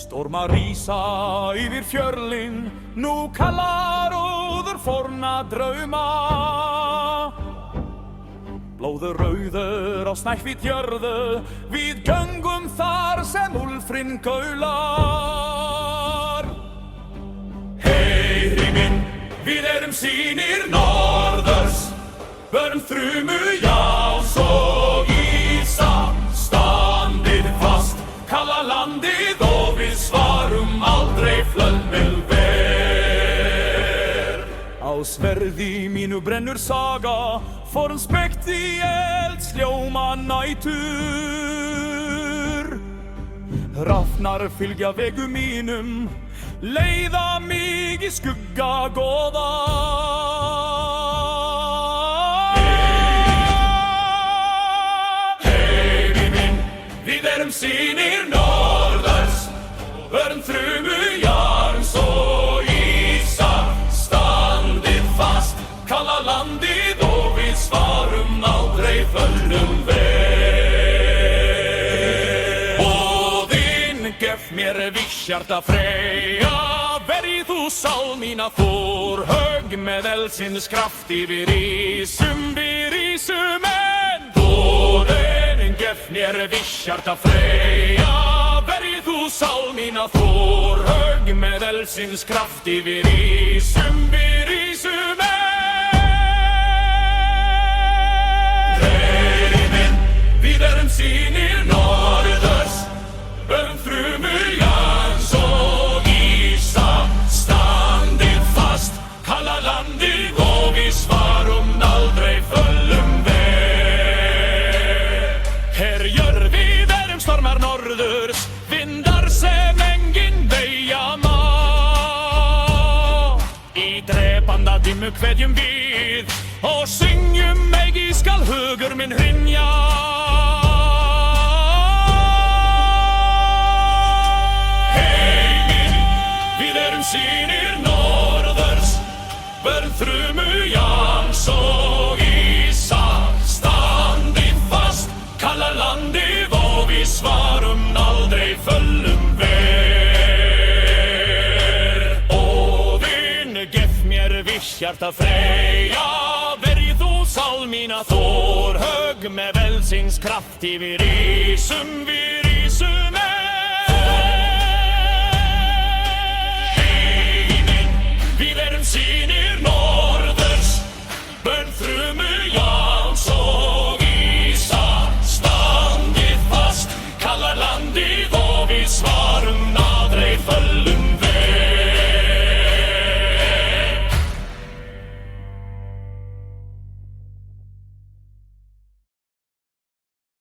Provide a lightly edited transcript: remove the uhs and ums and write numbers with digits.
Stormar rísa yfir fjörlin, nú kallar óður forna drauma. Blóður rauður á snæhvít jörðu, við göngum þar sem úlfrinn gaular. Heyri minn, við erum sýnir norðurs, börn þrumu, jás og ísa. Standið fast, kalla landið og við svarum aldrei flömmilver. Á sverði mínu brennur saga, formspekt í eldsljóma nætur. Rafnar fylgja vegu mínum, leiða mig í skugga góða. Heyri minn, við erum sýnir norðurs, börn þrumu, jarms og ísa. Standið fast, kalla landið og við svarum aldrei flömmilver. Óðinn gef mér visshjarta Freyja, verið þú sál mína Þór. Högg með eldsins kraft yfir rísum, við rísum enn. Óðinn gef mér visshjarta Freyja, verið þú sál mína Þór. Högg með eldsins kraft yfir rísum, við rísum enn. Við erum sýnir norðurs, börn þrumu, jarms og ísa. Standið fast, kalla landið og við svarum aldrei flömmilver. Her jörð erum stormar norðurs, vindar sem enginn beygja má. Í drepanda dimmu kveðjum við og syngjum eigi skal hugur minn hrynja. Sýnir norðurs, börn þrumu, jarms og ísa. Standið fast, kalla landið og við svarum aldrei flömmilver. Óðinn gef mér visshjarta Freyja, verið þú sál mína Þór. Högg með eldsins kraft yfir rísum, við rísum